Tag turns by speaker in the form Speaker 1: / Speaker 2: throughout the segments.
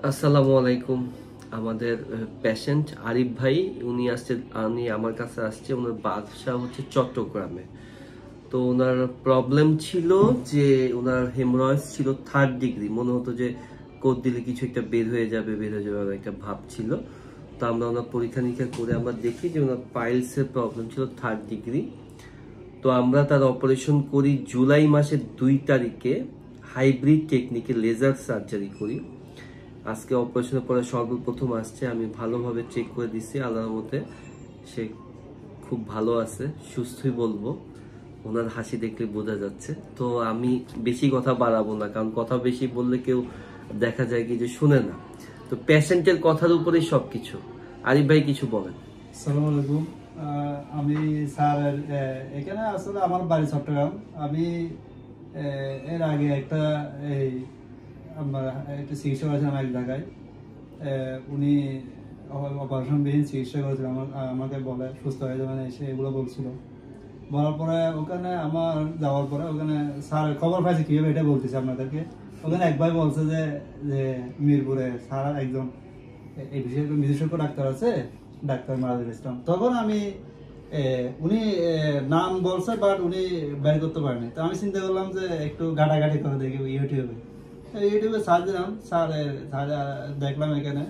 Speaker 1: আসসালামু আলাইকুম। আমাদের পেশেন্ট আরিফ ভাই উনি আমার কাছে আসছে। ওনার বাসা হচ্ছে চট্টগ্রামে। তো ওনার প্রবলেম ছিল যে ওনার হেমরয়েডস ছিল 3rd ডিগ্রি। মনে হতো যে কোদ দিলে কিছু একটা বের হয়ে যাবে একটা ভাব ছিল। তো আমরা ওনার পরীক্ষা নিরীক্ষা করে আমরা দেখি যে ওনার পাইলসের প্রবলেম ছিল 3rd ডিগ্রি। তো আমরা তার অপারেশন করি জুলাই মাসের 2 তারিখে। হাইব্রিড টেকনিকে লেজার সার্জারি করি। আজকে অপারেশনের পরে সর্বপ্রথম আসছে। আমি ভালোভাবে চেক করে দিছি, আল্লাহর মতে সে খুব ভালো আছে, সুস্থই বলবো। ওনার হাসি দেখলে বোঝা যাচ্ছে। তো আমি বেশি কথা বাড়াবো না, কারণ কথা বেশি বললে কেউ দেখা যায় কি যে শুনে না। তো পেশেন্টের কথার উপরেই সবকিছু। আরিফ ভাই কিছু বলেন।
Speaker 2: আসসালামু আলাইকুম। আমি স্যার এখানে আসলে আমার বাড়ি চট্টগ্রাম। আমি এর আগে একটা চিকিৎসা করেছিলাম এক জায়গায়। উনি অপারেশনবিহীন চিকিৎসা করেছিলাম, আমাকে বলে সুস্থ হয়ে যাবেন এসে এগুলো বলছিল। বলার পরে ওখানে আমার যাওয়ার পরে ওখানে স্যার খবর পাইছে কীভাবে এটা বলতেছে আপনাদেরকে। ওখানে একবার বলছে যে মিরপুরে স্যার একজন এই বিষয়ে বিশেষজ্ঞ ডাক্তার আছে, ডাক্তার মারাজুল ইসলাম। তখন আমি উনি নাম বলছে, বাট উনি বের করতে পারেনি। তো আমি চিন্তা করলাম যে একটু ঘাটাঘাটি করে দেখি ইউটিউবে সার্চ দিলাম। স্যার দেখলাম এখানে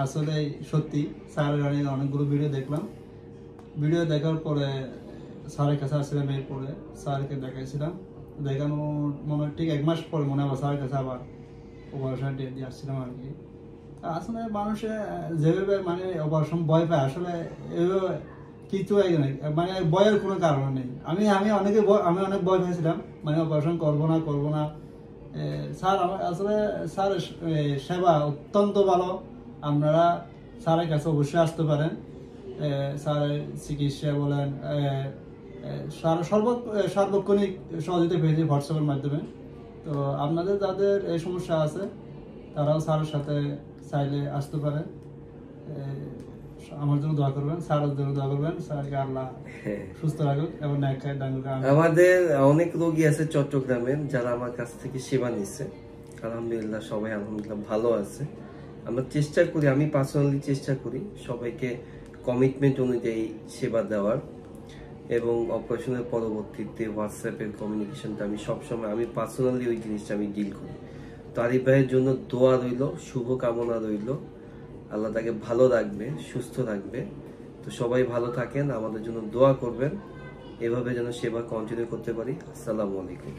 Speaker 2: আসলে সত্যি স্যারের অনেকগুলো ভিডিও দেখলাম। ভিডিও দেখার পরে স্যারের কাছে আসছিলাম। এরপরে স্যারকে দেখাইছিলাম, দেখানো মনে হয় ঠিক 1 মাস পরে মনে হয় স্যারের কাছে আবার অপারেশন ডেট দিয়ে আসছিলাম আর কি। আসলে মানুষে যেভাবে মানে অপারেশন ভয় পায়, আসলে এভাবে কিছু মানে ভয়ের কোনো কারণ নেই। আমি অনেক ভয় পেয়েছিলাম, মানে অপারেশন করবো না। স্যার আসলে স্যার সেবা অত্যন্ত ভালো। আপনারা স্যারের কাছে অবশ্যই আসতে পারেন। স্যারের চিকিৎসা বলেন, সার্বক্ষণিক সহযোগিতা পেয়েছি হোয়াটসঅ্যাপের মাধ্যমে। তো আপনাদের যাদের এই সমস্যা আছে তারাও স্যারের সাথে চাইলে আসতে পারে। আমার জন্য দোয়া করবেন, স্যারের জন্য দোয়া করবেন। স্যারকে আল্লাহ সুস্থ রাখুক এবং
Speaker 1: আমাদের অনেক রোগী আছে চট্টগ্রামের যারা আমার কাছ থেকে সেবা নিচ্ছে। আলহামদুলিল্লাহ সবাই আলহামদুলিল্লাহ ভালো আছে। আমরা চেষ্টা করি, আমি পার্সোনালি চেষ্টা করি সবাইকে কমিটমেন্ট অনুযায়ী সেবা দেওয়ার, এবং অপারেশনের পরবর্তীতে হোয়াটসঅ্যাপের কমিউনিকেশনটা আমি পার্সোনালি ওই জিনিসটা আমি ডিল করি। তো আরিফ ভাইয়ের জন্য দোয়া রইল, শুভকামনা রইল। আল্লাহ তাকে ভালো রাখবে, সুস্থ রাখবে। তো সবাই ভালো থাকেন, আমাদের জন্য দোয়া করবেন, এভাবে যেন সেবা কন্টিনিউ করতে পারি। আসসালামু আলাইকুম।